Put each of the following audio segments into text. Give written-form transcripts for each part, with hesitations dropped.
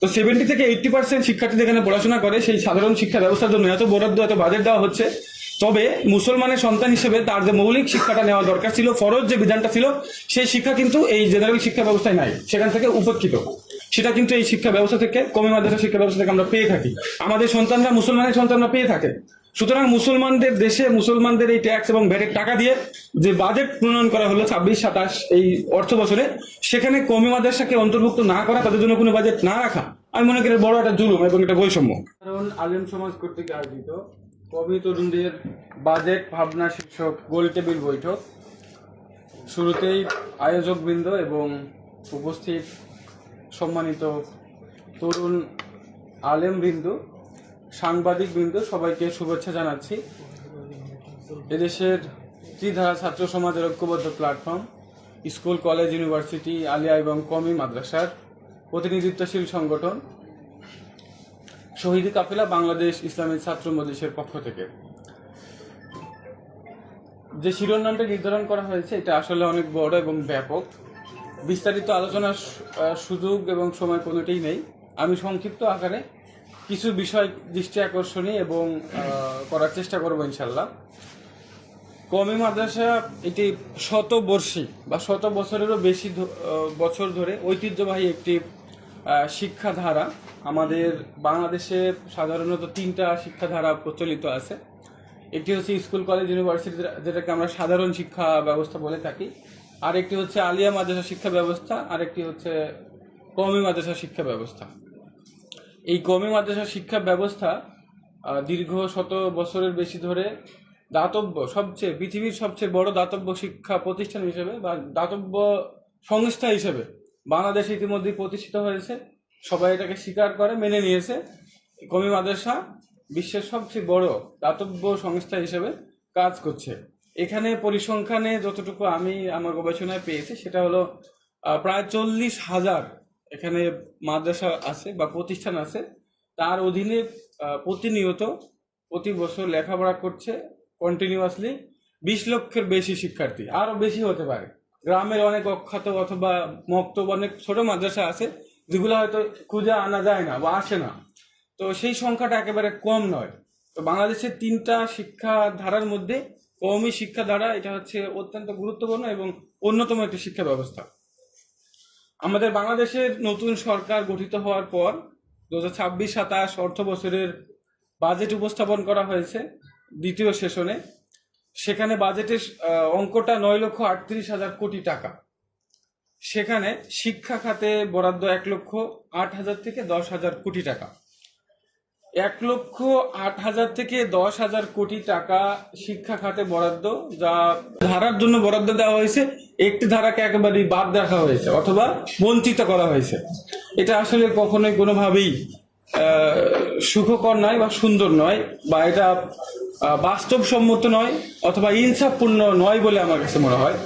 তো 70 থেকে 80% শিক্ষার্থী যেখানে পড়াশোনা করে সেই সাধারণ শিক্ষা ব্যবস্থার জন্য এত বরাদ্দ এত বাজেট দেওয়া হচ্ছে। তবে মুসলমানের সন্তান হিসেবে তার যে মৌলিক শিক্ষাটা নেওয়া দরকার ছিল, ফরজ যে বিধানটা ছিল, সেই শিক্ষা কিন্তু এই জেনারেল শিক্ষা ব্যবস্থায় নাই, সেখান থেকে উপেক্ষিত। সেটা কিন্তু এই শিক্ষা ব্যবস্থা থেকে, কওমি মাদ্রাসা শিক্ষা ব্যবস্থা থেকে আমরা পেয়ে থাকি। আমাদের সন্তানরা, মুসলমানের সন্তানরা পেয়ে থাকে। সুতরাং মুসলমানদের দেশে মুসলমানদের এই ট্যাক্স এবং ভ্যাটের টাকা দিয়ে যে বাজেট প্রণয়ন করা হলো 26-27 এই অর্থ বছরে, সেখানে কওমি মাদ্রাসাকে অন্তর্ভুক্ত না করা, তাদের জন্য কোনো বাজেট না রাখা, আমি মনে করি বড় একটা জুলুম এবং এটা বৈষম্য। কারণ আলেম সমাজ কর্তৃক আয়োজিত কওমি তরুণদের বাজেট ভাবনা শীর্ষক গোল টেবিল বৈঠক, শুরুতেই আয়োজকবৃন্দ এবং উপস্থিত সম্মানিত তরুণ আলেমবৃন্দ, সাংবাদিকবৃন্দ, সবাইকে শুভেচ্ছা জানাচ্ছি। এদেশের ত্রিধারা ছাত্র সমাজের ঐক্যবদ্ধ প্ল্যাটফর্ম, স্কুল, কলেজ, ইউনিভার্সিটি, আলিয়া এবং কওমি মাদ্রাসার প্রতিনিধিত্বশীল সংগঠন শহীদ কাফেলা বাংলাদেশ ইসলামী ছাত্র মজলিসের পক্ষ থেকে যে শিরোনামটা নির্ধারণ করা হয়েছে, এটা আসলে অনেক বড় এবং ব্যাপক। বিস্তারিত আলোচনার সুযোগ এবং সময় কোনোটাই নেই। আমি সংক্ষিপ্ত আকারে কিছু বিষয় দৃষ্টি আকর্ষণীয় এবং করার চেষ্টা করবো ইনশাল্লাহ। কওমি মাদ্রাসা এটি শতবর্ষী বা শত বছরেরও বেশি বছর ধরে ঐতিহ্যবাহী একটি শিক্ষাধারা। আমাদের বাংলাদেশে সাধারণত 3টা শিক্ষাধারা প্রচলিত আছে। একটি হচ্ছে স্কুল, কলেজ, ইউনিভার্সিটি, যেটাকে আমরা সাধারণ শিক্ষা ব্যবস্থা বলে থাকি। আরেকটি হচ্ছে আলিয়া মাদ্রাসা শিক্ষা ব্যবস্থা, আরেকটি হচ্ছে কওমি মাদ্রাসা শিক্ষা ব্যবস্থা। এই কওমি মাদ্রাসা শিক্ষা ব্যবস্থা দীর্ঘ শত বছরের বেশি ধরে দাতব্য, পৃথিবীর সবচেয়ে বড় দাতব্য শিক্ষা প্রতিষ্ঠান হিসেবে বা দাতব্য সংস্থা হিসেবে বাংলাদেশে ইতিমধ্যে প্রতিষ্ঠিত হয়েছে। সবাই এটাকে স্বীকার করে, মেনে নিয়েছে। কওমি মাদ্রাসা বিশ্বের সবচেয়ে বড় দাতব্য সংস্থা হিসেবে কাজ করছে। এখানে পরিসংখ্যানে যতটুকু আমি আমার গবেষণায় পেয়েছি, সেটা হলো প্রায় 40,000 এখানে মাদ্রাসা আছে বা প্রতিষ্ঠান আছে। তার অধীনে প্রতিনিয়ত প্রতি বছর লেখাপড়া করছে কন্টিনিউয়াসলি 20 লক্ষের বেশি শিক্ষার্থী, আরো বেশি হতে পারে। গ্রামের অনেক অখ্যাত অথবা মক্তব অনেক ছোট মাদ্রাসা আছে যেগুলো হয়তো খুঁজে আনা যায় না বা আসে না। তো সেই সংখ্যাটা একেবারে কম নয়। তো বাংলাদেশের 3টা শিক্ষা ধারার মধ্যে কওমি শিক্ষা ধারা এটা হচ্ছে অত্যন্ত গুরুত্বপূর্ণ এবং অন্যতম একটি শিক্ষা ব্যবস্থা। আমাদের বাংলাদেশের নতুন সরকার গঠিত হওয়ার পর 2026-27 অর্থ বছরের বাজেট উপস্থাপন করা হয়েছে দ্বিতীয় সেশনে। সেখানে বাজেটের অঙ্কটা 9,38,000 কোটি টাকা। সেখানে শিক্ষা খাতে বরাদ্দ 1,08,000 থেকে 10,000 কোটি টাকা। 1,08,000 থেকে 10,000 কোটি টাকা শিক্ষা খাতে বরাদ্দ, যা ধারার জন্য বরাদ্দ দেওয়া হয়েছে। একটি ধারাকে একেবারেই বাদ রাখা হয়েছে অথবা বঞ্চিত করা হয়েছে। এটা আসলে কখনোই কোনোভাবেই সুখকর নয় বা সুন্দর নয়, বা এটা বাস্তবসম্মত নয় অথবা ইনসাফপূর্ণ নয় বলে আমার কাছে মনে হয়।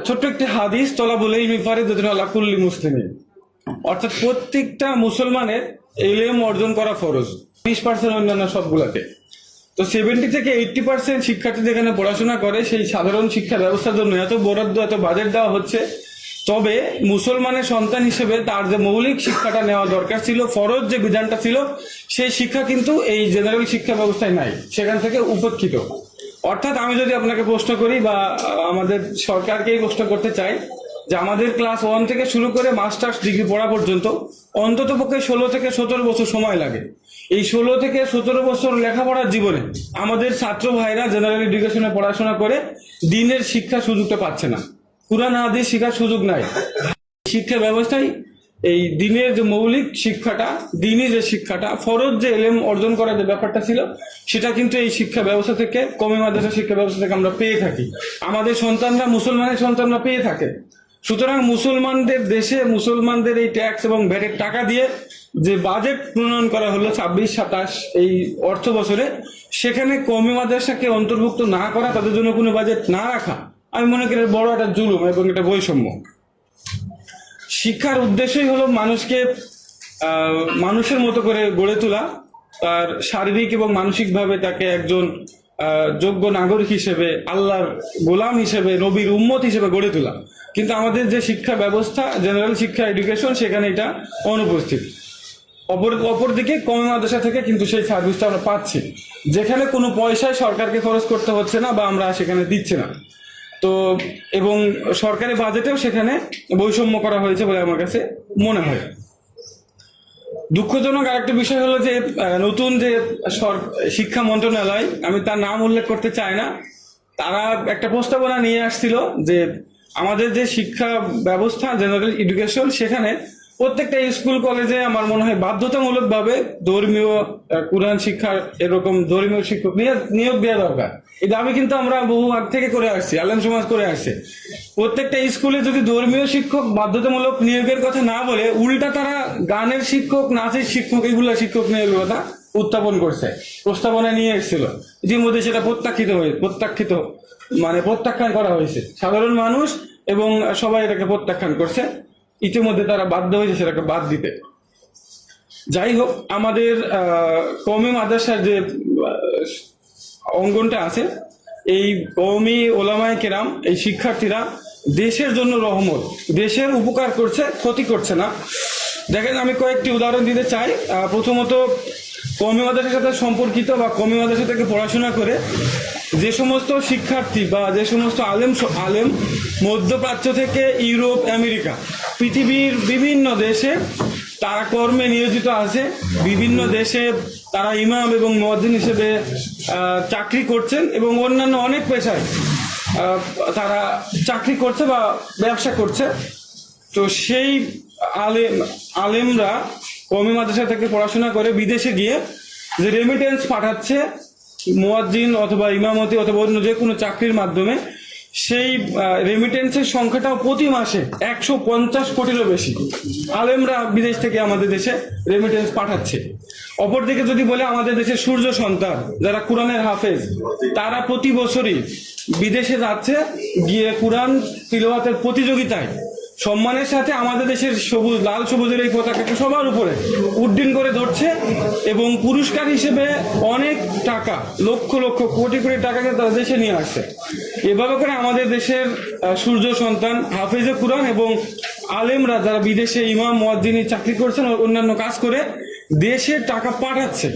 ছোট্ট একটি হাদিস, তলাবুল ইলমি ফারিদাতুন আলা কুল্লি মুসলিমিন, অর্থাৎ প্রত্যেকটা মুসলমানের ইলম অর্জন করা ফরজ, 20% অন্যান্য সবগুলাতে। তো 70 থেকে 80% শিক্ষার্থী যেখানে পড়াশোনা করে সেই সাধারণ শিক্ষা ব্যবস্থার জন্য এত বরাদ্দ এত বাজেট দেওয়া হচ্ছে। তবে মুসলমানের সন্তান হিসেবে তার যে মৌলিক শিক্ষাটা নেওয়া দরকার ছিল, ফরজ যে বিধানটা ছিল, সেই শিক্ষা কিন্তু এই জেনারেল শিক্ষা ব্যবস্থায় নাই, সেখান থেকে উপেক্ষিত। অর্থাৎ আমি যদি আপনাকে প্রশ্ন করি বা আমাদের সরকারকেই প্রশ্ন করতে চাই, যে আমাদের ক্লাস 1 থেকে শুরু করে মাস্টার্স ডিগ্রি পড়া পর্যন্ত অন্তত পক্ষে 16 থেকে 17 বছর সময় লাগে। এই 16 থেকে 17 বছর লেখাপড়ার জীবনে আমাদের ছাত্র ভাইরা জেনারেল এডুকেশনে পড়াশোনা করে দ্বীনের শিক্ষার সুযোগটা পাচ্ছে না, কুরআন হাদিস শিক্ষার সুযোগ নাই। শিক্ষা ব্যবস্থায় এই দ্বীনের যে মৌলিক শিক্ষাটা, দ্বীনি যে শিক্ষাটা, ফরজ যে ইলম অর্জন করার যে ব্যাপারটা ছিল, সেটা কিন্তু এই শিক্ষা ব্যবস্থা থেকে, কওমি মাদ্রাসা শিক্ষা ব্যবস্থা থেকে আমরা পেয়ে থাকি। আমাদের সন্তানরা, মুসলমানের সন্তানরা পেয়ে থাকে। সুতরাং মুসলমানদের দেশে মুসলমানদের এই ট্যাক্স এবং ভ্যাটের টাকা দিয়ে যে বাজেট প্রণয়ন করা হলো 26-27 এই অর্থ বছরে, সেখানে কওমি মাদ্রাসাকে অন্তর্ভুক্ত না করা, তাদের জন্য কোনো বাজেট না রাখা, আমি মনে করি বড় একটা জুলুম এবং এটা বৈষম্য। শিক্ষার উদ্দেশ্যই হলো মানুষকে মানুষের মতো করে গড়ে তোলা, তার শারীরিক এবং মানসিকভাবে তাকে একজন যোগ্য নাগরিক হিসেবে, আল্লাহর গোলাম হিসেবে, নবীর উম্মত হিসেবে গড়ে তোলা। কিন্তু আমাদের যে শিক্ষা ব্যবস্থা, জেনারেল শিক্ষা এডুকেশন, সেখানে এটা অনুপস্থিত। অপরদিকে কওমি মাদ্রাসা থেকে কিন্তু সেই সার্ভিসটা আমরা পাচ্ছি, যেখানে কোনো পয়সায় সরকারকে খরচ করতে হচ্ছে না বা আমরা সেখানে দিচ্ছি না। তো এবং সরকারি বাজেটেও সেখানে বৈষম্য করা হয়েছে বলে আমার কাছে মনে হয়। দুঃখজনক আরেকটা বিষয় হলো যে নতুন যে শিক্ষা মন্ত্রণালয়, আমি তার নাম উল্লেখ করতে চাই না, তারা একটা প্রস্তাবনা নিয়ে আসছিল যে আমাদের যে শিক্ষা ব্যবস্থা জেনারেল এডুকেশন, সেখানে প্রত্যেকটা স্কুল কলেজে আমার মনে হয় বাধ্যতামূলকভাবে ধর্মীয় কোরআন শিক্ষার এরকম ধর্মীয় শিক্ষক নিয়োগ দেওয়া দরকার। এই দাবি কিন্তু আমরা বহু আগ থেকে করে আসছি, আলেম সমাজ করে আসছে। প্রত্যেকটা স্কুলে যদি ধর্মীয় শিক্ষক বাধ্যতামূলক নিয়োগের কথা না বলে উল্টা তারা গানের শিক্ষক, নাচের শিক্ষক, এগুলা শিক্ষক নিয়োগের কথা উত্থাপন করছে, প্রস্তাবনা নিয়ে এসেছিল। ইতিমধ্যে সেটা প্রত্যাখ্যান করা হয়েছে। সাধারণ মানুষ এবং সবাই এটাকে প্রত্যাখ্যান করছে। ইতিমধ্যে তারা বাধ্য হয়েছে সেটাকে বাদ দিতে। যাই হোক, আমাদের কওমি মাদ্রাসার যে অঙ্গনটা আছে, এই কওমি ওলামায়ে কেরাম, এই শিক্ষার্থীরা দেশের জন্য রহমত, দেশের উপকার করছে, ক্ষতি করছে না। দেখেন, আমি কয়েকটি উদাহরণ দিতে চাই। প্রথমত, কওমি মাদ্রাসার সাথে সম্পর্কিত বা কওমি মাদ্রাসা থেকে পড়াশোনা করে যে সমস্ত শিক্ষার্থী বা যে সমস্ত আলেম মধ্যপ্রাচ্য থেকে ইউরোপ, আমেরিকা, পৃথিবীর বিভিন্ন দেশে তারা কর্মে নিয়োজিত আছে। বিভিন্ন দেশে তারা ইমাম এবং মুয়াজ্জিন হিসেবে চাকরি করছেন এবং অন্যান্য অনেক পেশায় তারা চাকরি করছে বা ব্যবসা করছে। তো সেই আলেমরা কওমি মাদ্রাসা থেকে পড়াশোনা করে বিদেশে গিয়ে যে রেমিটেন্স পাঠাচ্ছে মুয়াজ্জিন অথবা ইমামতি অথবা অন্য যে কোনো চাকরির মাধ্যমে, সেই রেমিটেন্সের সংখ্যাটাও প্রতি মাসে 150 কোটিরও বেশি আলেমরা বিদেশ থেকে আমাদের দেশে রেমিটেন্স পাঠাচ্ছে। অপরদিকে যদি বলে, আমাদের দেশের সূর্য সন্তান যারা কোরআনের হাফেজ, তারা প্রতি বছরই বিদেশে যাচ্ছে, গিয়ে কোরআন তিলাওয়াতের প্রতিযোগিতায় সম্মানের সাথে আমাদের দেশের লাল সবুজের এই পতাকাকে সবার উপরে উড্ডীন করে ধরছে এবং পুরস্কার হিসেবে অনেক টাকা, লক্ষ লক্ষ কোটি কোটি টাকাকে তারা দেশে নিয়ে আসছে। এভাবে করে আমাদের দেশের সূর্য সন্তান হাফেজে কোরআন এবং আলেমরা যারা বিদেশে ইমাম মুয়াজ্জিন চাকরি করছেন, অন্যান্য কাজ করে দেশের টাকা পাঠাচ্ছে।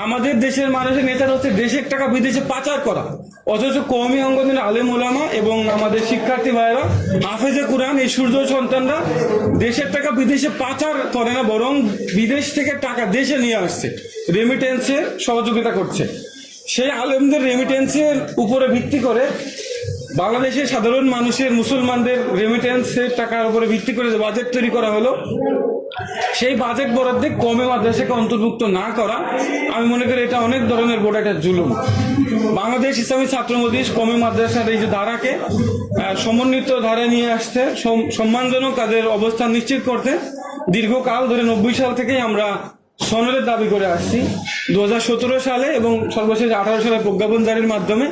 আমাদের দেশের মানুষের নেতারা হচ্ছে দেশের টাকা বিদেশে পাচার করা, অথচ কওমি অঙ্গনের আলেম ওলামা এবং আমাদের শিক্ষার্থী ভাইয়েরা হাফেজে কোরআন, এই সূর্য সন্তানরা দেশের টাকা বিদেশে পাচার করে না, বরং বিদেশ থেকে টাকা দেশে নিয়ে আসছে, রেমিটেন্সের সহযোগিতা করছে। সেই আলেমদের রেমিটেন্সের উপরে ভিত্তি করে বাংলাদেশের সাধারণ মানুষের, মুসলমানদের রেমিটেন্সের টাকার উপরে ভিত্তি করে যে বাজেট তৈরি করা হলো, সেই বাজেট বরাদ্দে কওমি মাদ্রাসাকে অন্তর্ভুক্ত না করা, আমি মনে করি এটা অনেক ধরনের বড় একটা জুলুম। বাংলাদেশ ইসলামী ছাত্র মজলিস কওমি মাদ্রাসার এই যে ধারাকে সমন্বিত ধারায় নিয়ে আসতে, সম্মানজনক তাদের অবস্থান নিশ্চিত করতে দীর্ঘকাল ধরে 90 সাল থেকেই আমরা সনদের দাবি করে আসছি। 2017 সালে এবং সর্বশেষ 18 সালে প্রজ্ঞাপন জারির মাধ্যমে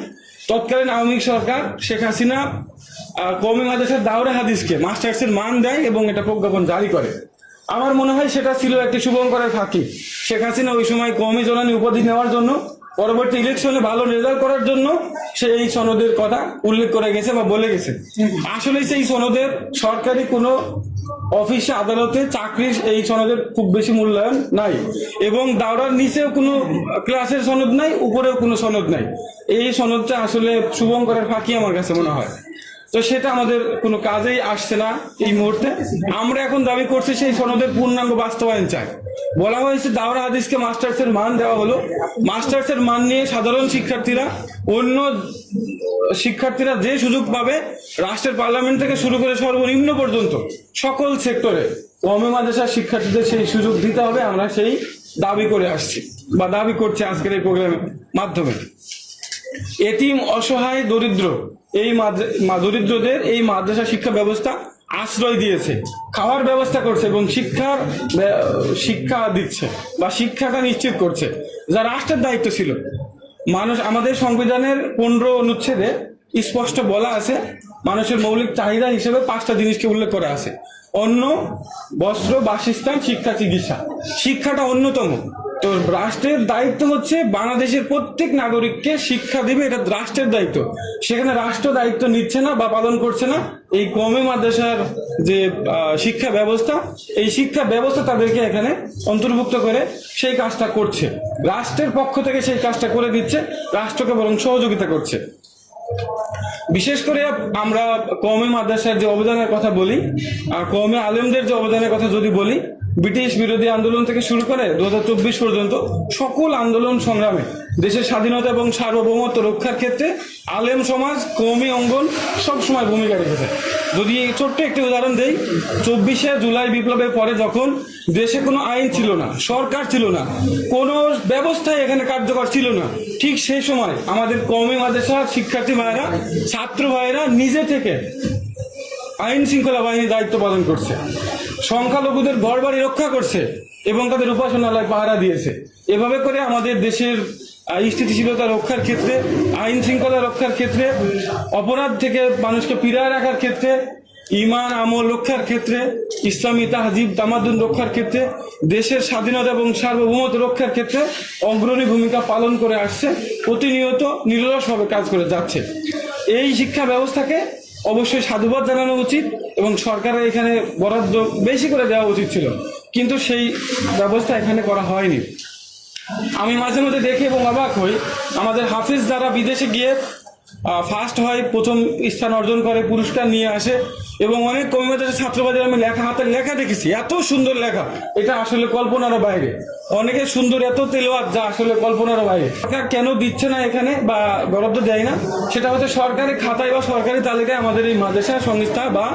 তৎকালীন আওয়ামী লীগ সরকার শেখ হাসিনা কওমি মাদ্রাসার দাওরা হাদিসকে মাস্টার্সের মান দেয় এবং এটা প্রজ্ঞাপন জারি করে। আমার মনে হয় সেটা ছিল একটি শুভঙ্করের ফাঁকি। শেখ হাসিনা ওই সময় কওমি জননী উপাধি নেওয়ার জন্য, পরবর্তী ইলেকশনে ভালো রেজাল্ট করার জন্য সে এই সনদের কথা উল্লেখ করে গেছে বা বলে গেছে। আসলে সেই সনদের সরকারি কোনো অফিসে, আদালতে, চাকরির এই সনদের খুব বেশি মূল্যায়ন নাই এবং দাওরার নিচেও কোনো ক্লাসের সনদ নাই, উপরেও কোনো সনদ নাই। এই সনদটা আসলে শুভঙ্করের ফাঁকি আমার কাছে মনে হয়। তো সেটা আমাদের কোনো কাজেই আসছে না এই মুহূর্তে। আমরা এখন দাবি করছি সেই সনদের পূর্ণাঙ্গ বাস্তবায়ন চাই। বলা হয়েছে দাওরা হাদিসকে মাস্টার্সের মান দেওয়া হলো, মাস্টার্সের মান নিয়ে সাধারণ শিক্ষার্থীরা, অন্য শিক্ষার্থীরা যে সুযোগ পাবে, রাষ্ট্রের পার্লামেন্ট থেকে শুরু করে সর্বনিম্ন পর্যন্ত সকল সেক্টরে কওমি মাদ্রাসার শিক্ষার্থীদের সেই সুযোগ দিতে হবে। আমরা সেই দাবি করে আসছি বা দাবি করছি আজকের এই প্রোগ্রামের মাধ্যমে। এতিম, অসহায়, দরিদ্র, এই দরিদ্রদের এই মাদ্রাসা শিক্ষা ব্যবস্থা আশ্রয় দিয়েছে, খাওয়ার ব্যবস্থা করছে এবং শিক্ষা দিচ্ছে বা শিক্ষাটা নিশ্চিত করছে, যা রাষ্ট্রের দায়িত্ব ছিল। আমাদের সংবিধানের 15 অনুচ্ছেদে স্পষ্ট বলা আছে, মানুষের মৌলিক চাহিদা হিসেবে 5টা জিনিসকে উল্লেখ করা আছে: অন্ন, বস্ত্র, বাসস্থান, শিক্ষা, চিকিৎসা। শিক্ষাটা অন্যতম। তো রাষ্ট্রের দায়িত্ব হচ্ছে বাংলাদেশের প্রত্যেক নাগরিককে শিক্ষা দিবে, এটা রাষ্ট্রের দায়িত্ব। সেখানে রাষ্ট্র দায়িত্ব নিচ্ছে না বা পালন করছে না, এই কওমি মাদ্রাসার যে শিক্ষা ব্যবস্থা, এই শিক্ষা ব্যবস্থা তাদেরকে এখানে অন্তর্ভুক্ত করে সেই কাজটা করছে। রাষ্ট্রের পক্ষ থেকে সেই কাজটা করে দিচ্ছে, রাষ্ট্রকে বরং সহযোগিতা করছে। বিশেষ করে আমরা কওমি মাদ্রাসার যে অবদানের কথা বলি, আর কওমি আলেমদের যে অবদানের কথা যদি বলি, ব্রিটিশ বিরোধী আন্দোলন থেকে শুরু করে 2024 পর্যন্ত সকল আন্দোলন সংগ্রামে দেশের স্বাধীনতা এবং সার্বভৌমত্ব রক্ষার ক্ষেত্রে আলেম সমাজ, কওমি অঙ্গন সবসময় ভূমিকা রেখেছে। যদি ছোট্ট একটি উদাহরণ দেই, 24শে জুলাই বিপ্লবের পরে যখন দেশে কোনো আইন ছিল না, সরকার ছিল না, কোনো ব্যবস্থাই এখানে কার্যকর ছিল না, ঠিক সেই সময় আমাদের কওমি মাদ্রাসার শিক্ষার্থী ভাইয়েরা, ছাত্র ভাইয়েরা নিজে থেকে আইন শৃঙ্খলা বাহিনীর দায়িত্ব পালন করছে, সংখ্যালঘুদের ঘরবাড়ি রক্ষা করছে এবং তাদের উপাসনালয় পাহারা দিয়েছে। এভাবে করে আমাদের দেশের স্থিতিশীলতা রক্ষার ক্ষেত্রে, আইন শৃঙ্খলা রক্ষার ক্ষেত্রে, অপরাধ থেকে মানুষকে ফিরিয়ে রাখার ক্ষেত্রে, ঈমান আমল রক্ষার ক্ষেত্রে, ইসলামী তাহজিব তামাদ্দুন রক্ষার ক্ষেত্রে, দেশের স্বাধীনতা এবং সার্বভৌমত্ব রক্ষার ক্ষেত্রে অগ্রণী ভূমিকা পালন করে আসছে, প্রতিনিয়ত নিরলসভাবে কাজ করে যাচ্ছে। এই শিক্ষা ব্যবস্থাকে অবশ্যই সাধুবাদ জানানো উচিত এবং সরকারের এখানে বরাদ্দ বেশি করে দেওয়া উচিত ছিল, কিন্তু সেই ব্যবস্থা এখানে করা হয়নি। আমি মাঝে মাঝে দেখি এবং অবাক হই, আমাদের হাফিজ যারা বিদেশে গিয়ে ফার্স্ট হয়, প্রথম স্থান অর্জন করে, পুরস্কার নিয়ে আসে, এবং অনেক কওমি মাদ্রাসার ছাত্রবাদের আমি হাতের লেখা দেখেছি, এত সুন্দর লেখা, এটা আসলে কল্পনারও বাইরে। অনেকের সুন্দর এত তেলাওয়াত যা আসলে কল্পনারও বাইরে। সরকার কেন দিচ্ছে না এখানে বা বরাদ্দ দেয় না, সেটা হচ্ছে সরকারি খাতায় বা সরকারি তালিকায় আমাদের এই মাদ্রাসা সংস্থা বা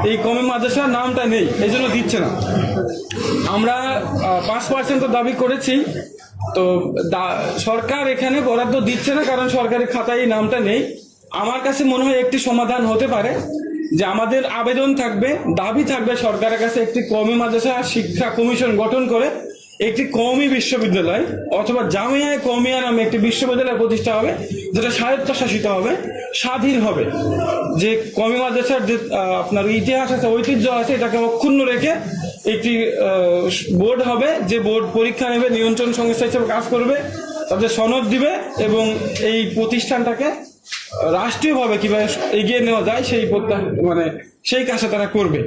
এই কওমি মাদ্রাসার নামটা নেই, এই জন্য দিচ্ছে না। আমরা 5% দাবি করেছি, তো সরকার এখানে বরাদ্দ দিচ্ছে না কারণ সরকারি খাতায় এই নামটা নেই। আমার কাছে মনে হয় একটি সমাধান হতে পারে যে আমাদের আবেদন থাকবে, দাবি থাকবে সরকারের কাছে, একটি কওমি মাদ্রাসা শিক্ষা কমিশন গঠন করে একটি কওমি বিশ্ববিদ্যালয় অথবা জামিয়া কওমিয়া নামে একটি বিশ্ববিদ্যালয় প্রতিষ্ঠা হবে, যেটা স্বায়ত্তশাসিত হবে, স্বাধীন হবে। যে কওমি মাদ্রাসার যে আপনার ইতিহাস আছে, ঐতিহ্য আছে, এটাকে অক্ষুণ্ণ রেখে একটি বোর্ড হবে, যে বোর্ড পরীক্ষা নেবে, নিয়ন্ত্রণ সংস্থা হিসেবে কাজ করবে, তাদের সনদ দিবে এবং এই প্রতিষ্ঠানটাকে রাষ্ট্রীয়ভাবে কিভাবে এগিয়ে নেওয়া যায় সেই কাজটা তারা করবে।